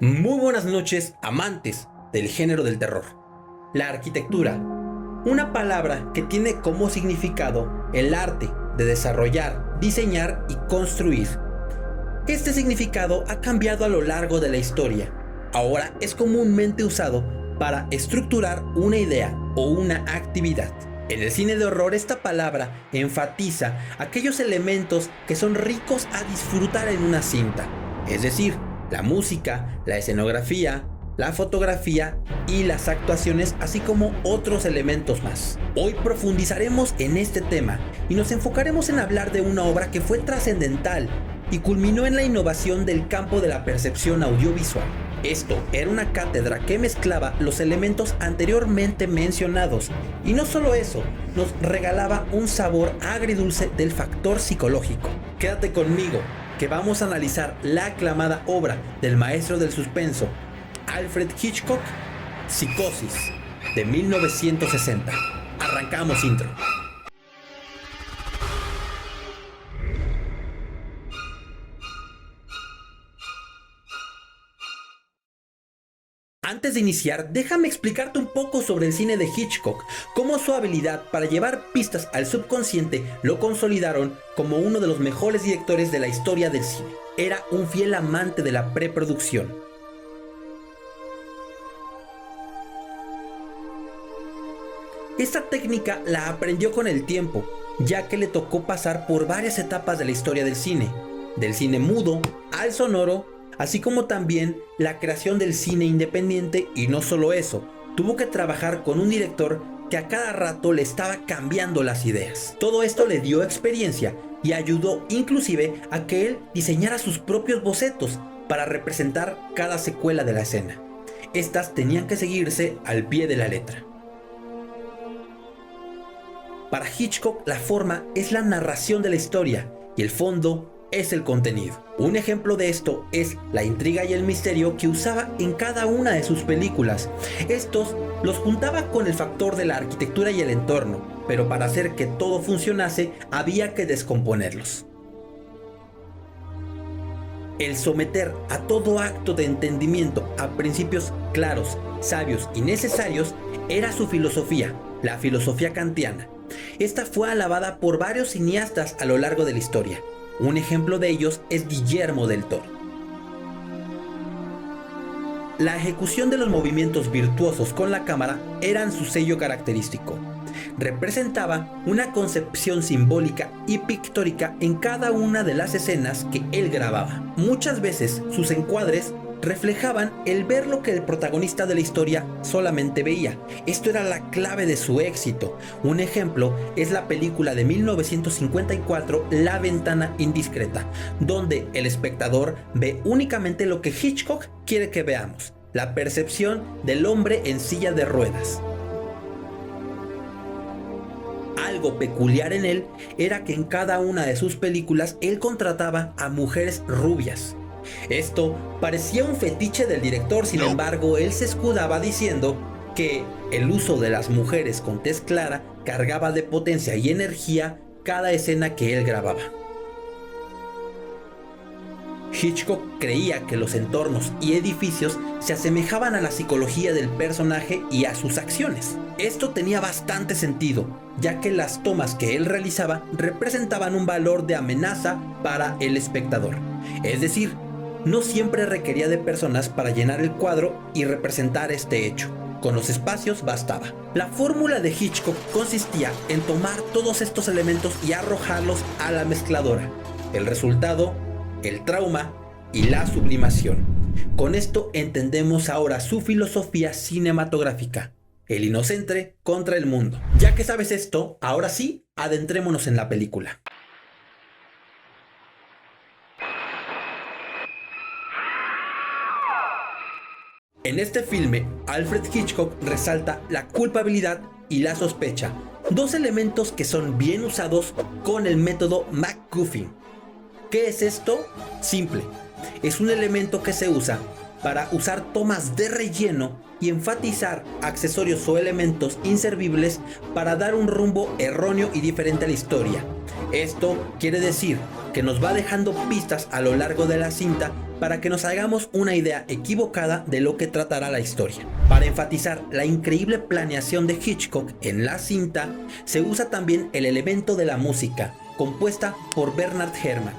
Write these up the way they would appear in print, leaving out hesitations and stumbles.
Muy buenas noches, amantes del género del terror. La arquitectura, una palabra que tiene como significado el arte de desarrollar, diseñar y construir. Este significado ha cambiado a lo largo de la historia. Ahora es comúnmente usado para estructurar una idea o una actividad. En el cine de horror esta palabra enfatiza aquellos elementos que son ricos a disfrutar en una cinta, es decir, la música, la escenografía, la fotografía y las actuaciones, así como otros elementos más. Hoy profundizaremos en este tema y nos enfocaremos en hablar de una obra que fue trascendental y culminó en la innovación del campo de la percepción audiovisual. Esto era una cátedra que mezclaba los elementos anteriormente mencionados, y no solo eso, nos regalaba un sabor agridulce del factor psicológico. Quédate conmigo, que vamos a analizar la aclamada obra del maestro del suspenso, Alfred Hitchcock, Psicosis, de 1960. Arrancamos intro. Antes de iniciar, déjame explicarte un poco sobre el cine de Hitchcock, cómo su habilidad para llevar pistas al subconsciente lo consolidaron como uno de los mejores directores de la historia del cine. Era un fiel amante de la preproducción. Esta técnica la aprendió con el tiempo, ya que le tocó pasar por varias etapas de la historia del cine mudo al sonoro, así como también la creación del cine independiente. Y no solo eso, tuvo que trabajar con un director que a cada rato le estaba cambiando las ideas. Todo esto le dio experiencia y ayudó inclusive a que él diseñara sus propios bocetos para representar cada secuela de la escena. Estas tenían que seguirse al pie de la letra. Para Hitchcock, la forma es la narración de la historia y el fondo es el contenido. Un ejemplo de esto es la intriga y el misterio que usaba en cada una de sus películas. Estos los juntaba con el factor de la arquitectura y el entorno, pero para hacer que todo funcionase había que descomponerlos. El someter a todo acto de entendimiento a principios claros, sabios y necesarios era su filosofía, la filosofía kantiana. Esta fue alabada por varios cineastas a lo largo de la historia. Un ejemplo de ellos es Guillermo del Toro. La ejecución de los movimientos virtuosos con la cámara eran su sello característico. Representaba una concepción simbólica y pictórica en cada una de las escenas que él grababa. Muchas veces sus encuadres reflejaban el ver lo que el protagonista de la historia solamente veía. Esto era la clave de su éxito. Un ejemplo es la película de 1954, La ventana indiscreta, donde el espectador ve únicamente lo que Hitchcock quiere que veamos, la percepción del hombre en silla de ruedas. Algo peculiar en él era que en cada una de sus películas él contrataba a mujeres rubias. Esto parecía un fetiche del director, sin embargo, él se escudaba diciendo que el uso de las mujeres con tez clara cargaba de potencia y energía cada escena que él grababa. Hitchcock creía que los entornos y edificios se asemejaban a la psicología del personaje y a sus acciones. Esto tenía bastante sentido, ya que las tomas que él realizaba representaban un valor de amenaza para el espectador. Es decir, no siempre requería de personas para llenar el cuadro y representar este hecho. Con los espacios bastaba. La fórmula de Hitchcock consistía en tomar todos estos elementos y arrojarlos a la mezcladora. El resultado, el trauma y la sublimación. Con esto entendemos ahora su filosofía cinematográfica. El inocente contra el mundo. Ya que sabes esto, ahora sí, adentrémonos en la película. En este filme, Alfred Hitchcock resalta la culpabilidad y la sospecha, dos elementos que son bien usados con el método MacGuffin. ¿Qué es esto? Simple, es un elemento que se usa para usar tomas de relleno y enfatizar accesorios o elementos inservibles para dar un rumbo erróneo y diferente a la historia. Esto quiere decir que nos va dejando pistas a lo largo de la cinta para que nos hagamos una idea equivocada de lo que tratará la historia. Para enfatizar la increíble planeación de Hitchcock en la cinta, se usa también el elemento de la música, compuesta por Bernard Herrmann.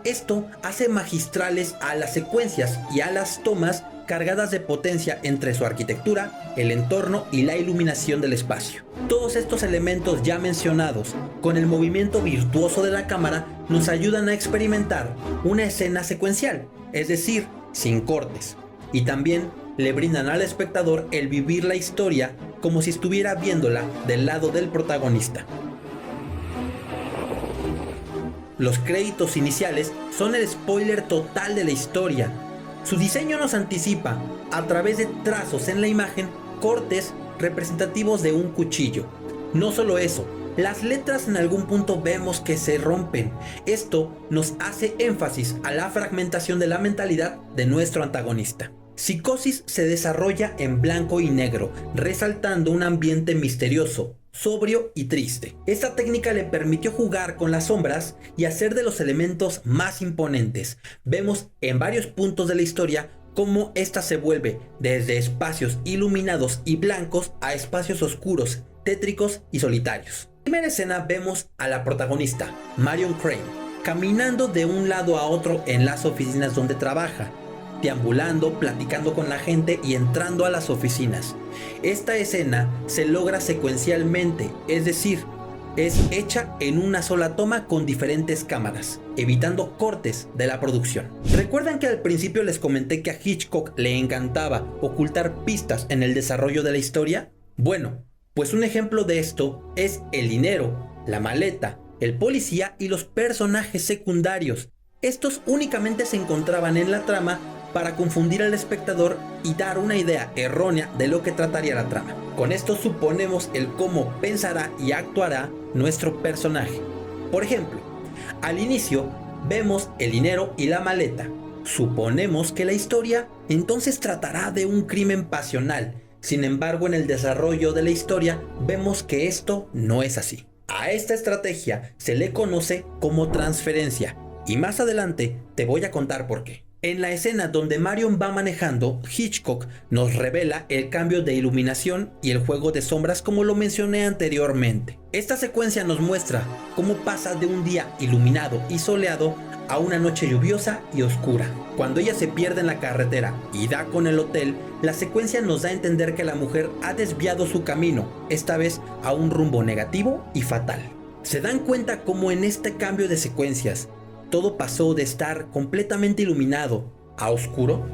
Esto hace magistrales a las secuencias y a las tomas cargadas de potencia entre su arquitectura, el entorno y la iluminación del espacio. Todos estos elementos ya mencionados, con el movimiento virtuoso de la cámara, nos ayudan a experimentar una escena secuencial, es decir, sin cortes, y también le brindan al espectador el vivir la historia como si estuviera viéndola del lado del protagonista. Los créditos iniciales son el spoiler total de la historia. Su diseño nos anticipa, a través de trazos en la imagen, cortes representativos de un cuchillo. No solo eso, las letras en algún punto vemos que se rompen. Esto nos hace énfasis a la fragmentación de la mentalidad de nuestro antagonista. Psicosis se desarrolla en blanco y negro, resaltando un ambiente misterioso, sobrio y triste. Esta técnica le permitió jugar con las sombras y hacer de los elementos más imponentes. Vemos en varios puntos de la historia cómo esta se vuelve desde espacios iluminados y blancos a espacios oscuros, tétricos y solitarios. En la primera escena vemos a la protagonista, Marion Crane, caminando de un lado a otro en las oficinas donde trabaja, deambulando, platicando con la gente y entrando a las oficinas. Esta escena se logra secuencialmente, es decir, es hecha en una sola toma con diferentes cámaras, evitando cortes de la producción. ¿Recuerdan que al principio les comenté que a Hitchcock le encantaba ocultar pistas en el desarrollo de la historia? Bueno, pues un ejemplo de esto es el dinero, la maleta, el policía y los personajes secundarios. Estos únicamente se encontraban en la trama para confundir al espectador y dar una idea errónea de lo que trataría la trama. Con esto suponemos el cómo pensará y actuará nuestro personaje. Por ejemplo, al inicio vemos el dinero y la maleta. Suponemos que la historia entonces tratará de un crimen pasional. Sin embargo, en el desarrollo de la historia vemos que esto no es así. A esta estrategia se le conoce como transferencia, y más adelante te voy a contar por qué. En la escena donde Marion va manejando, Hitchcock nos revela el cambio de iluminación y el juego de sombras como lo mencioné anteriormente. Esta secuencia nos muestra cómo pasa de un día iluminado y soleado a una noche lluviosa y oscura. Cuando ella se pierde en la carretera y da con el hotel, la secuencia nos da a entender que la mujer ha desviado su camino, esta vez a un rumbo negativo y fatal. ¿Se dan cuenta cómo en este cambio de secuencias todo pasó de estar completamente iluminado a oscuro?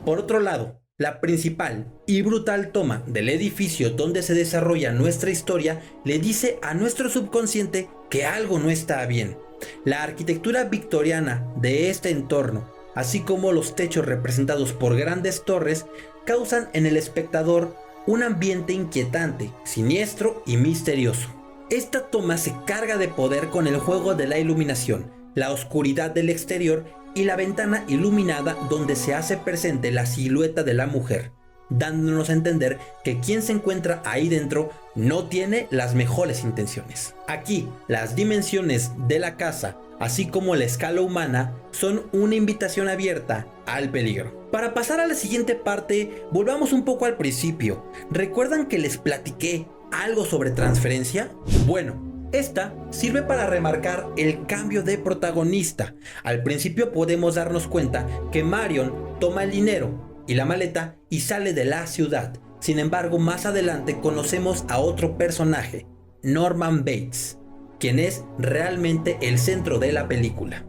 Por otro lado, la principal y brutal toma del edificio donde se desarrolla nuestra historia le dice a nuestro subconsciente que algo no está bien. La arquitectura victoriana de este entorno, así como los techos representados por grandes torres, causan en el espectador un ambiente inquietante, siniestro y misterioso. Esta toma se carga de poder con el juego de la iluminación, la oscuridad del exterior y la ventana iluminada donde se hace presente la silueta de la mujer, dándonos a entender que quien se encuentra ahí dentro no tiene las mejores intenciones. Aquí, las dimensiones de la casa, así como la escala humana, son una invitación abierta al peligro. Para pasar a la siguiente parte, volvamos un poco al principio. ¿Recuerdan que les platiqué algo sobre transferencia? Bueno, esta sirve para remarcar el cambio de protagonista. Al principio podemos darnos cuenta que Marion toma el dinero y la maleta y sale de la ciudad. Sin embargo, más adelante conocemos a otro personaje, Norman Bates, quien es realmente el centro de la película.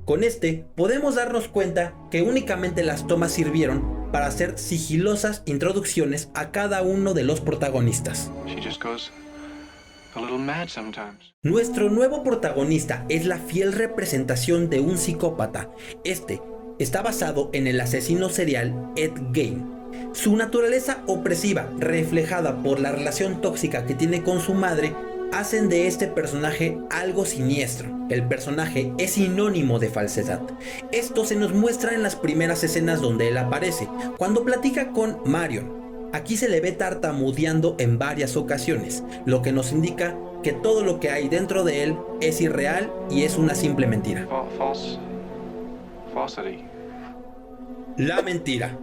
Con este podemos darnos cuenta que únicamente las tomas sirvieron para hacer sigilosas introducciones a cada uno de los protagonistas. Nuestro nuevo protagonista es la fiel representación de un psicópata. Este está basado en el asesino serial Ed Gein. Su naturaleza opresiva, reflejada por la relación tóxica que tiene con su madre, hacen de este personaje algo siniestro. El personaje es sinónimo de falsedad. Esto se nos muestra en las primeras escenas donde él aparece, cuando platica con Marion. Aquí se le ve tartamudeando en varias ocasiones, lo que nos indica que todo lo que hay dentro de él es irreal y es una simple mentira. La mentira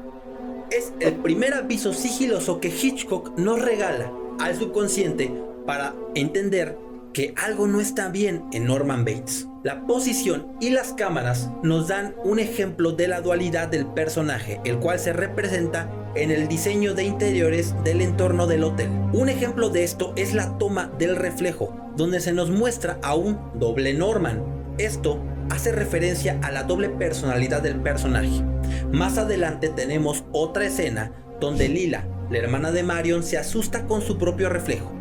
es el primer aviso sigiloso que Hitchcock nos regala al subconsciente para entender que algo no está bien en Norman Bates. La posición y las cámaras nos dan un ejemplo de la dualidad del personaje, el cual se representa en el diseño de interiores del entorno del hotel. Un ejemplo de esto es la toma del reflejo, donde se nos muestra a un doble Norman. Esto hace referencia a la doble personalidad del personaje. Más adelante tenemos otra escena donde Lila, la hermana de Marion, se asusta con su propio reflejo.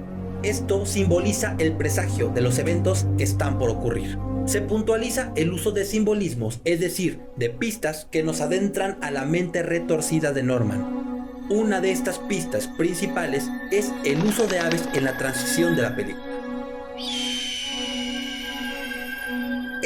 Esto simboliza el presagio de los eventos que están por ocurrir. Se puntualiza el uso de simbolismos, es decir, de pistas que nos adentran a la mente retorcida de Norman. Una de estas pistas principales es el uso de aves en la transición de la película.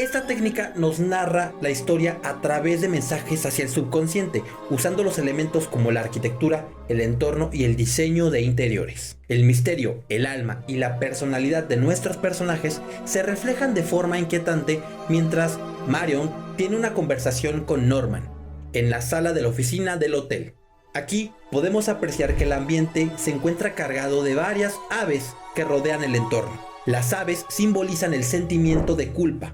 Esta técnica nos narra la historia a través de mensajes hacia el subconsciente, usando los elementos como la arquitectura, el entorno y el diseño de interiores. El misterio, el alma y la personalidad de nuestros personajes se reflejan de forma inquietante mientras Marion tiene una conversación con Norman en la sala de la oficina del hotel. Aquí podemos apreciar que el ambiente se encuentra cargado de varias aves que rodean el entorno. Las aves simbolizan el sentimiento de culpa.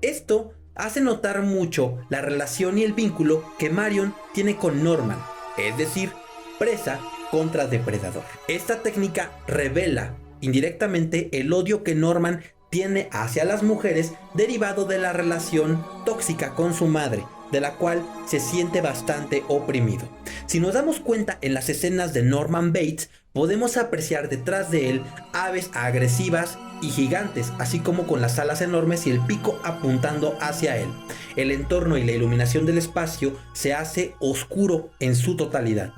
Esto hace notar mucho la relación y el vínculo que Marion tiene con Norman, es decir, presa contra depredador. Esta técnica revela indirectamente el odio que Norman tiene hacia las mujeres derivado de la relación tóxica con su madre, de la cual se siente bastante oprimido. Si nos damos cuenta en las escenas de Norman Bates, podemos apreciar detrás de él aves agresivas y gigantes, así como con las alas enormes y el pico apuntando hacia él. El entorno y la iluminación del espacio se hace oscuro en su totalidad.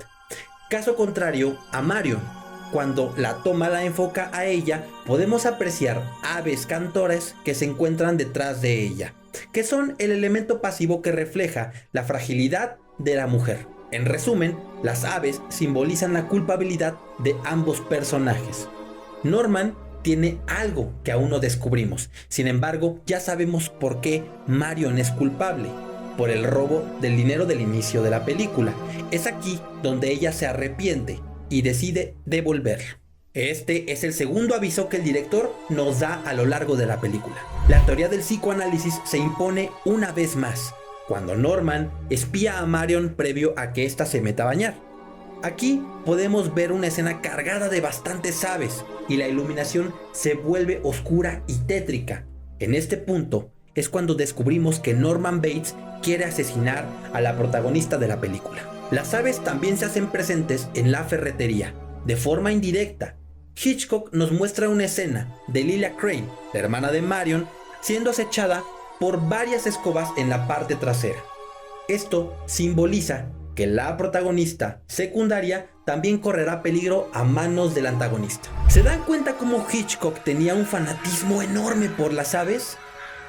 Caso contrario a Marion, cuando la toma la enfoca a ella, podemos apreciar aves cantores que se encuentran detrás de ella, que son el elemento pasivo que refleja la fragilidad de la mujer. En resumen, las aves simbolizan la culpabilidad de ambos personajes. Norman tiene algo que aún no descubrimos, sin embargo, ya sabemos por qué Marion es culpable, por el robo del dinero del inicio de la película. Es aquí donde ella se arrepiente y decide devolverlo. Este es el segundo aviso que el director nos da a lo largo de la película. La teoría del psicoanálisis se impone una vez más, cuando Norman espía a Marion previo a que ésta se meta a bañar. Aquí podemos ver una escena cargada de bastantes aves y la iluminación se vuelve oscura y tétrica. En este punto es cuando descubrimos que Norman Bates quiere asesinar a la protagonista de la película. Las aves también se hacen presentes en la ferretería, de forma indirecta. Hitchcock nos muestra una escena de Lila Crane, la hermana de Marion, siendo acechada por varias escobas en la parte trasera. Esto simboliza que la protagonista secundaria también correrá peligro a manos del antagonista. ¿Se dan cuenta cómo Hitchcock tenía un fanatismo enorme por las aves?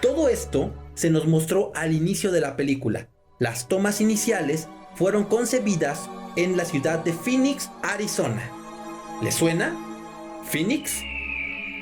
Todo esto se nos mostró al inicio de la película. Las tomas iniciales fueron concebidas en la ciudad de Phoenix, Arizona. ¿Les suena? ¿Phoenix?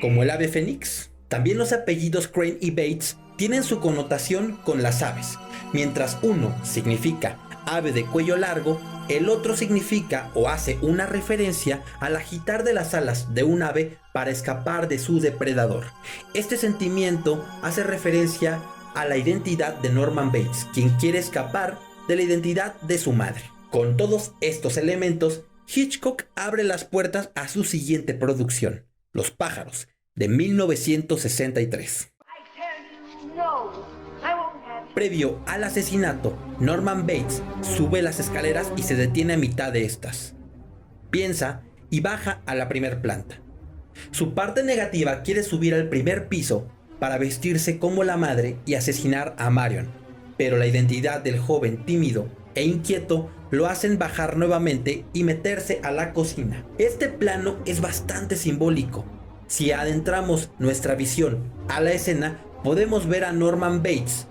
¿Como el ave fénix? También los apellidos Crane y Bates tienen su connotación con las aves. Mientras uno significa ave de cuello largo, el otro significa o hace una referencia al agitar de las alas de un ave para escapar de su depredador. Este sentimiento hace referencia a la identidad de Norman Bates, quien quiere escapar de la identidad de su madre. Con todos estos elementos, Hitchcock abre las puertas a su siguiente producción, Los pájaros, de 1963. Previo al asesinato, Norman Bates sube las escaleras y se detiene a mitad de estas. Piensa y baja a la primer planta. Su parte negativa quiere subir al primer piso para vestirse como la madre y asesinar a Marion, pero la identidad del joven tímido e inquieto lo hacen bajar nuevamente y meterse a la cocina. Este plano es bastante simbólico. Si adentramos nuestra visión a la escena, podemos ver a Norman Bates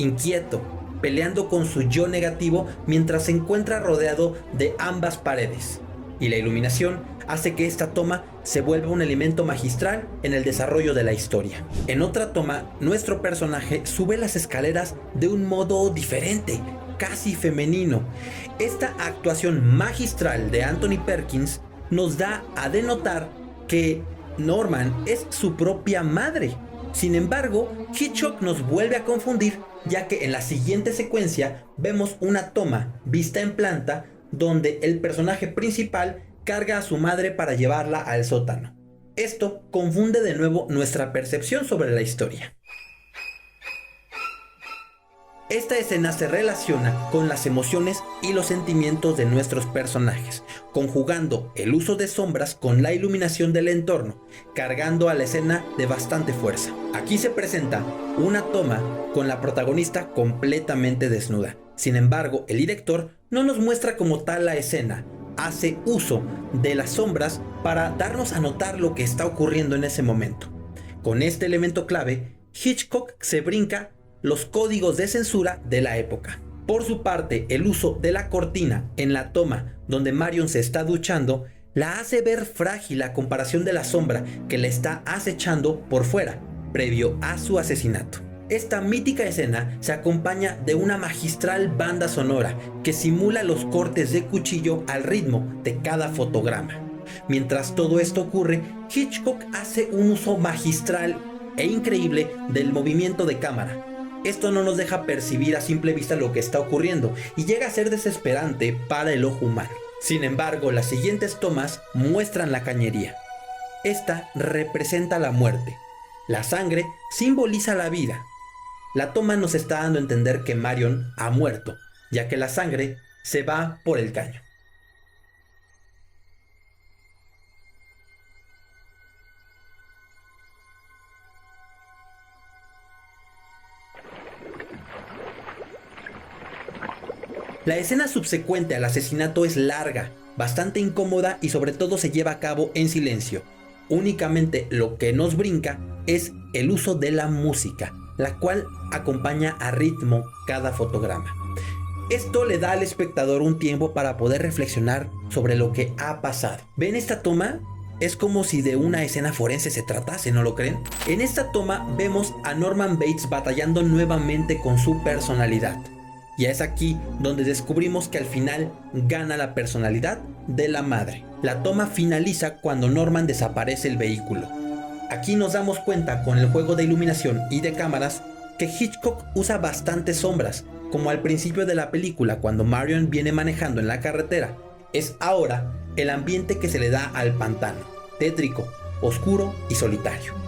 inquieto, peleando con su yo negativo mientras se encuentra rodeado de ambas paredes. y la iluminación hace que esta toma se vuelva un elemento magistral en el desarrollo de la historia. En otra toma, nuestro personaje sube las escaleras de un modo diferente, casi femenino. Esta actuación magistral de Anthony Perkins nos da a denotar que Norman es su propia madre. Sin embargo, Hitchcock nos vuelve a confundir, ya que en la siguiente secuencia vemos una toma vista en planta donde el personaje principal carga a su madre para llevarla al sótano. Esto confunde de nuevo nuestra percepción sobre la historia. Esta escena se relaciona con las emociones y los sentimientos de nuestros personajes, conjugando el uso de sombras con la iluminación del entorno, cargando a la escena de bastante fuerza. Aquí se presenta una toma con la protagonista completamente desnuda. Sin embargo, el director no nos muestra como tal la escena, hace uso de las sombras para darnos a notar lo que está ocurriendo en ese momento. Con este elemento clave, Hitchcock se brinca los códigos de censura de la época. Por su parte, el uso de la cortina en la toma donde Marion se está duchando la hace ver frágil a comparación de la sombra que le está acechando por fuera, previo a su asesinato. Esta mítica escena se acompaña de una magistral banda sonora que simula los cortes de cuchillo al ritmo de cada fotograma. Mientras todo esto ocurre, Hitchcock hace un uso magistral e increíble del movimiento de cámara. Esto no nos deja percibir a simple vista lo que está ocurriendo y llega a ser desesperante para el ojo humano. Sin embargo, las siguientes tomas muestran la cañería. Esta representa la muerte. La sangre simboliza la vida. La toma nos está dando a entender que Marion ha muerto, ya que la sangre se va por el caño. La escena subsecuente al asesinato es larga, bastante incómoda y sobre todo se lleva a cabo en silencio. Únicamente lo que nos brinca es el uso de la música, la cual acompaña a ritmo cada fotograma. Esto le da al espectador un tiempo para poder reflexionar sobre lo que ha pasado. ¿Ven esta toma? Es como si de una escena forense se tratase, ¿no lo creen? En esta toma vemos a Norman Bates batallando nuevamente con su personalidad. Y es aquí donde descubrimos que al final gana la personalidad de la madre. La toma finaliza cuando Norman desaparece el vehículo. Aquí nos damos cuenta con el juego de iluminación y de cámaras que Hitchcock usa bastantes sombras, como al principio de la película cuando Marion viene manejando en la carretera. Es ahora el ambiente que se le da al pantano, tétrico, oscuro y solitario.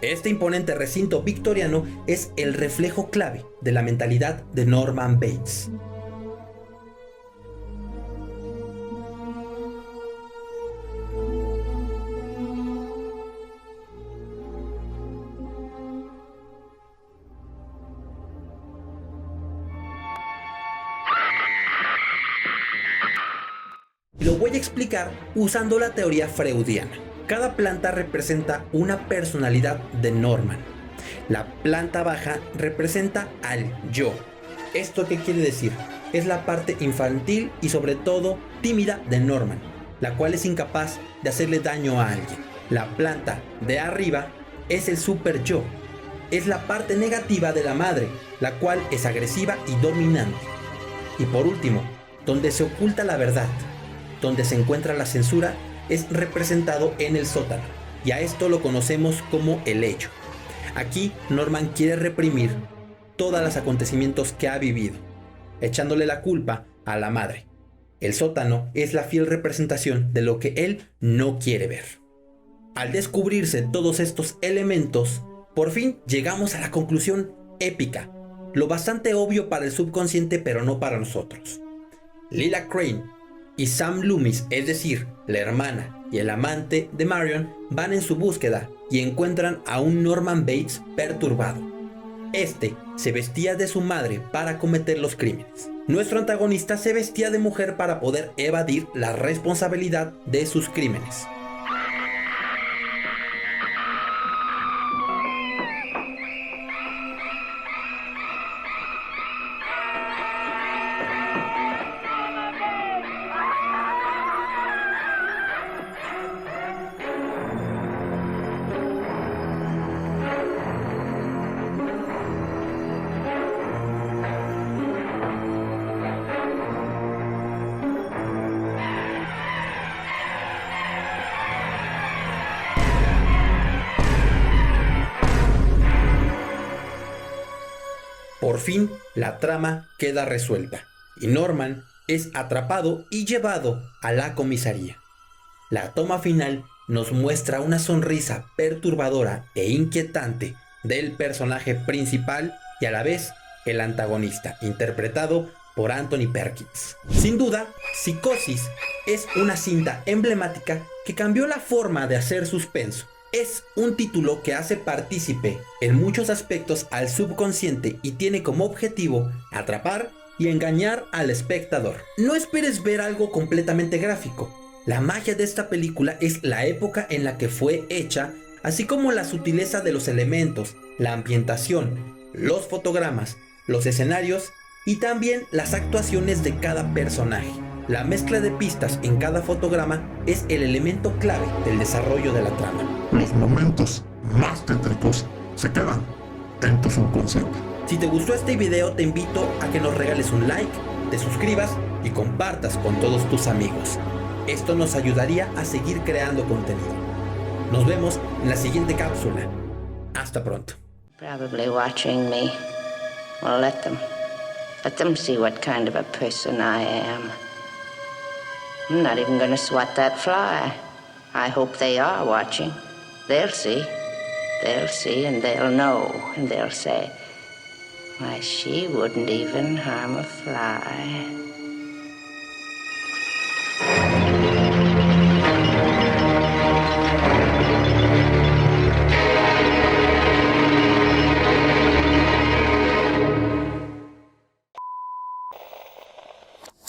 Este imponente recinto victoriano es el reflejo clave de la mentalidad de Norman Bates. Lo voy a explicar usando la teoría freudiana. Cada planta representa una personalidad de Norman. La planta baja representa al yo. ¿Esto qué quiere decir? Es la parte infantil y sobre todo tímida de Norman, la cual es incapaz de hacerle daño a alguien. La planta de arriba es el super yo. Es la parte negativa de la madre, la cual es agresiva y dominante. Y por último, donde se oculta la verdad, donde se encuentra la censura, es representado en el sótano, y a esto lo conocemos como el hecho. Aquí Norman quiere reprimir todos los acontecimientos que ha vivido, echándole la culpa a la madre. El sótano es la fiel representación de lo que él no quiere ver. Al descubrirse todos estos elementos, por fin llegamos a la conclusión épica, lo bastante obvio para el subconsciente pero no para nosotros. Lila Crane y Sam Loomis, es decir, la hermana y el amante de Marion, van en su búsqueda y encuentran a un Norman Bates perturbado. Este se vestía de su madre para cometer los crímenes. Nuestro antagonista se vestía de mujer para poder evadir la responsabilidad de sus crímenes. por fin la trama queda resuelta y Norman es atrapado y llevado a la comisaría. La toma final nos muestra una sonrisa perturbadora e inquietante del personaje principal y a la vez el antagonista, interpretado por Anthony Perkins. Sin duda, Psicosis es una cinta emblemática que cambió la forma de hacer suspenso. Es un título que hace partícipe en muchos aspectos al subconsciente y tiene como objetivo atrapar y engañar al espectador. No esperes ver algo completamente gráfico. La magia de esta película es la época en la que fue hecha, así como la sutileza de los elementos, la ambientación, los fotogramas, los escenarios y también las actuaciones de cada personaje. La mezcla de pistas en cada fotograma es el elemento clave del desarrollo de la trama. Los momentos más tétricos se quedan en tu subconsciente. Si te gustó este video, te invito a que nos regales un like, te suscribas y compartas con todos tus amigos. Esto nos ayudaría a seguir creando contenido. Nos vemos en la siguiente cápsula. Hasta pronto. Probably watching me. Well, let them. Let them see what kind of a person I am. I'm not even gonna swat that fly. I hope they are watching. They'll see. They'll see and they'll know. And they'll say, why, she wouldn't even harm a fly.